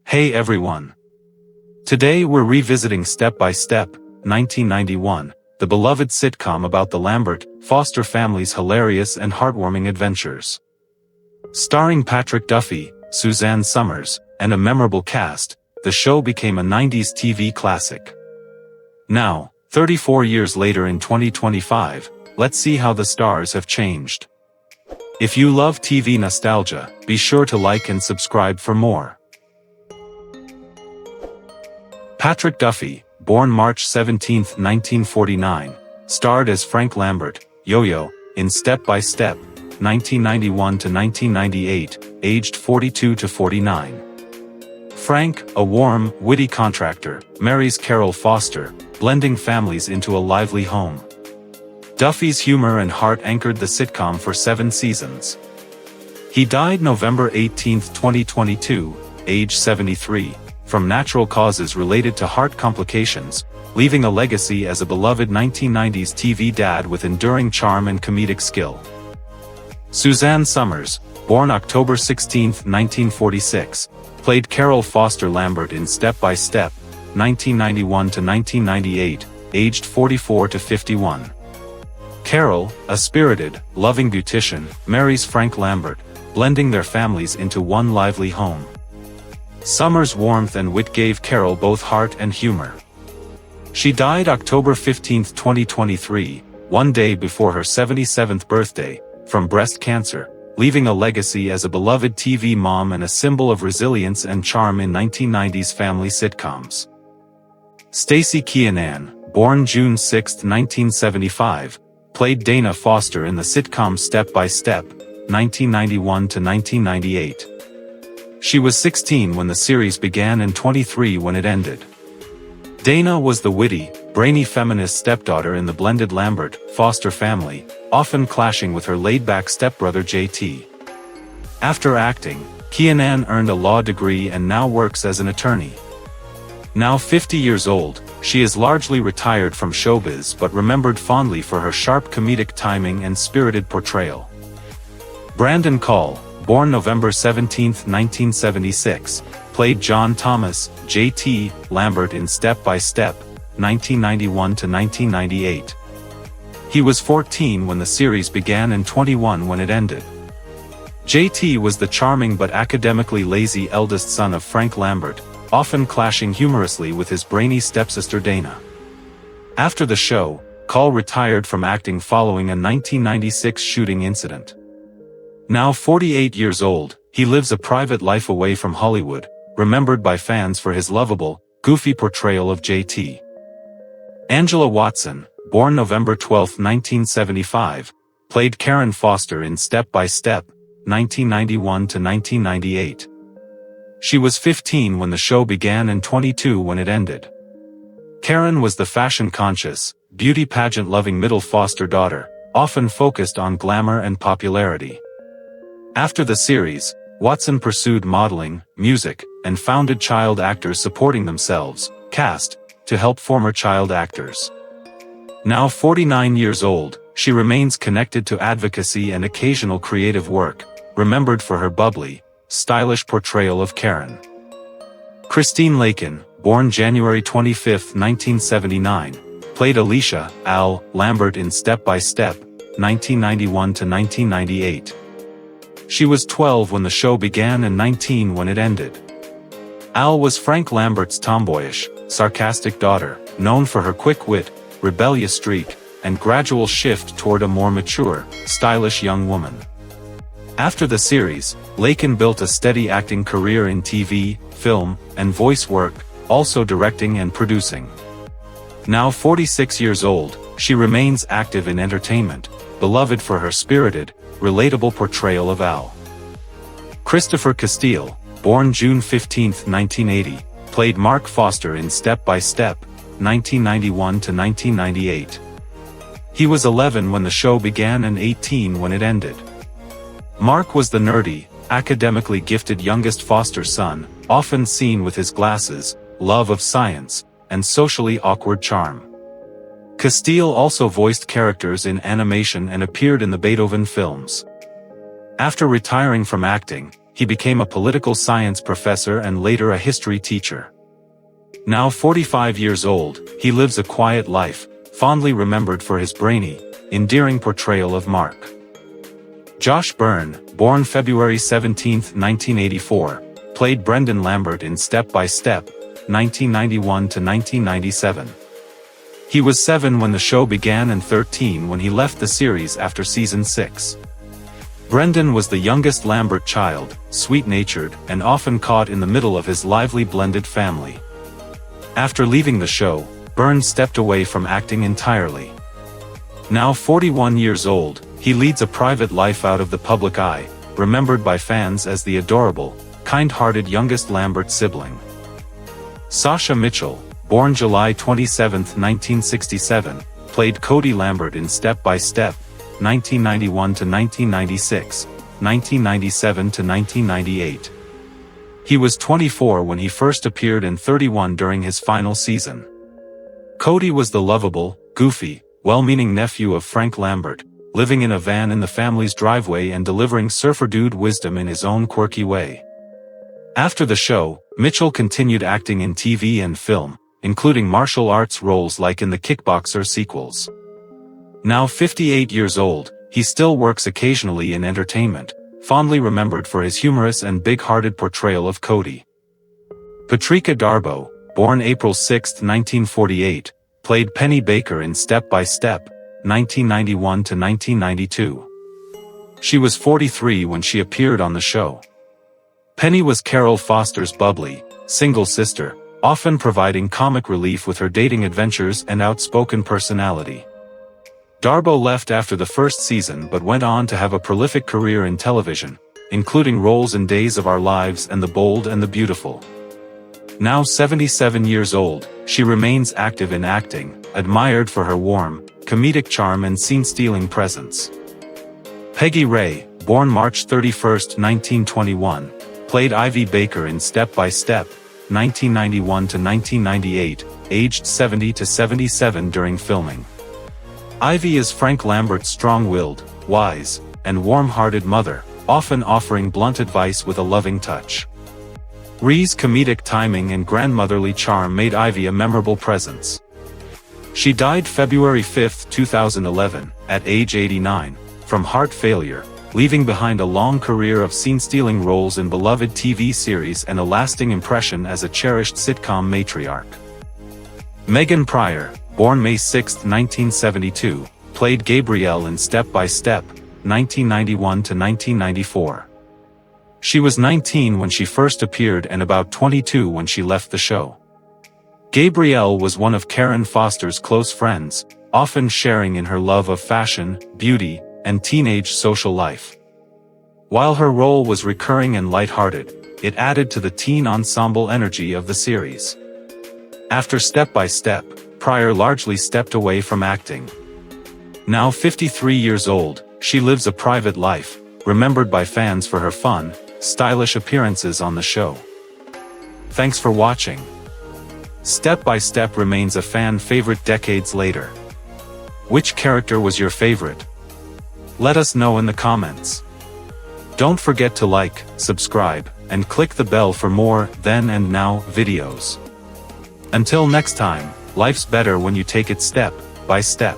Hey everyone! Today we're revisiting Step by Step, 1991, the beloved sitcom about the Lambert Foster family's hilarious and heartwarming adventures. Starring Patrick Duffy, Suzanne Summers, and a memorable cast, the show became a 90s TV classic. Now, 34 years later in 2025, let's see how the stars have changed. If you love TV nostalgia, be sure to like and subscribe for more. Patrick Duffy, born March 17, 1949, starred as Frank Lambert, Yo-Yo, in Step by Step, 1991 to 1998, aged 42 to 49. Frank, a warm, witty contractor, marries Carol Foster, blending families into a lively home. Duffy's humor and heart anchored the sitcom for 7 seasons. He died November 18, 2022, age 73. From natural causes related to heart complications, leaving a legacy as a beloved 1990s TV dad with enduring charm and comedic skill. Suzanne Summers, born October 16, 1946, played Carol Foster Lambert in Step by Step, 1991 to 1998, aged 44 to 51. Carol, a spirited, loving beautician, marries Frank Lambert, blending their families into one lively home. Summers' warmth and wit gave Carol both heart and humor. She died October 15, 2023, one day before her 77th birthday, from breast cancer, leaving a legacy as a beloved TV mom and a symbol of resilience and charm in 1990s family sitcoms. Stacey Keenan, born June 6, 1975, played Dana Foster in the sitcom Step by Step, 1991 to 1998. She was 16 when the series began and 23 when it ended. Dana was the witty, brainy feminist stepdaughter in the blended Lambert Foster family, often clashing with her laid-back stepbrother JT. After acting, Keenan earned a law degree and now works as an attorney. Now 50 years old, she is largely retired from showbiz but remembered fondly for her sharp comedic timing and spirited portrayal. Brandon Call, born November 17, 1976, played John Thomas, J.T. Lambert in Step by Step, 1991 to 1998. He was 14 when the series began and 21 when it ended. J.T. was the charming but academically lazy eldest son of Frank Lambert, often clashing humorously with his brainy stepsister Dana. After the show, Call retired from acting following a 1996 shooting incident. Now 48 years old, he lives a private life away from Hollywood, remembered by fans for his lovable, goofy portrayal of JT. Angela Watson, born November 12, 1975, played Karen Foster in Step by Step, 1991 to 1998. She was 15 when the show began and 22 when it ended. Karen was the fashion-conscious, beauty pageant-loving middle Foster daughter, often focused on glamour and popularity. After the series, Watson pursued modeling, music, and founded Child Actors Supporting Themselves, CAST, to help former child actors. Now 49 years old, she remains connected to advocacy and occasional creative work, remembered for her bubbly, stylish portrayal of Karen. Christine Lakin, born January 25, 1979, played Alicia Al Lambert in Step by Step, 1991 to 1998. She was 12 when the show began and 19 when it ended. Al was Frank Lambert's tomboyish, sarcastic daughter, known for her quick wit, rebellious streak, and gradual shift toward a more mature, stylish young woman. After the series, Lakin built a steady acting career in TV, film, and voice work, also directing and producing. Now 46 years old, she remains active in entertainment, beloved for her spirited, relatable portrayal of Al. Christopher Castile, born June 15, 1980, played Mark Foster in Step by Step, 1991 to 1998. He was 11 when the show began and 18 when it ended. Mark was the nerdy, academically gifted youngest Foster son, often seen with his glasses, love of science, and socially awkward charm. Castile also voiced characters in animation and appeared in the Beethoven films. After retiring from acting, he became a political science professor and later a history teacher. Now 45 years old, he lives a quiet life, fondly remembered for his brainy, endearing portrayal of Mark. Josh Byrne, born February 17, 1984, played Brendan Lambert in Step by Step, 1991 to 1997. He was 7 when the show began and 13 when he left the series after season 6. Brendan was the youngest Lambert child, sweet-natured, and often caught in the middle of his lively blended family. After leaving the show, Byrne stepped away from acting entirely. Now 41 years old, he leads a private life out of the public eye, remembered by fans as the adorable, kind-hearted youngest Lambert sibling. Sasha Mitchell, born July 27, 1967, played Cody Lambert in Step by Step, 1991 to 1996, 1997 to 1998. He was 24 when he first appeared and 31 during his final season. Cody was the lovable, goofy, well-meaning nephew of Frank Lambert, living in a van in the family's driveway and delivering surfer dude wisdom in his own quirky way. After the show, Mitchell continued acting in TV and film, including martial arts roles like in the Kickboxer sequels. Now 58 years old, he still works occasionally in entertainment, fondly remembered for his humorous and big-hearted portrayal of Cody. Patrika Darbo, born April 6, 1948, played Penny Baker in Step by Step, 1991 to 1992. She was 43 when she appeared on the show. Penny was Carol Foster's bubbly, single sister, often providing comic relief with her dating adventures and outspoken personality. Darbo left after the first season but went on to have a prolific career in television, including roles in Days of Our Lives and The Bold and the Beautiful. Now 77 years old, she remains active in acting, admired for her warm, comedic charm and scene-stealing presence. Peggy Ray, born March 31, 1921, played Ivy Baker in Step by Step, 1991 to 1998, aged 70 to 77 during filming. Ivy is Frank Lambert's strong-willed, wise, and warm-hearted mother, often offering blunt advice with a loving touch. Ree's comedic timing and grandmotherly charm made Ivy a memorable presence. She died February 5, 2011, at age 89, from heart failure, leaving behind a long career of scene-stealing roles in beloved TV series and a lasting impression as a cherished sitcom matriarch. Megan Pryor, born May 6, 1972, played Gabrielle in Step by Step, 1991 to 1994. She was 19 when she first appeared and about 22 when she left the show. Gabrielle was one of Karen Foster's close friends, often sharing in her love of fashion, beauty, and teenage social life. While her role was recurring and lighthearted, it added to the teen ensemble energy of the series. After Step by Step, Pryor largely stepped away from acting. Now 53 years old, she lives a private life, remembered by fans for her fun, stylish appearances on the show. Thanks for watching. Step by Step remains a fan favorite decades later. Which character was your favorite? Let us know in the comments. Don't forget to like, subscribe, and click the bell for more Then and Now videos. Until next time, life's better when you take it step by step.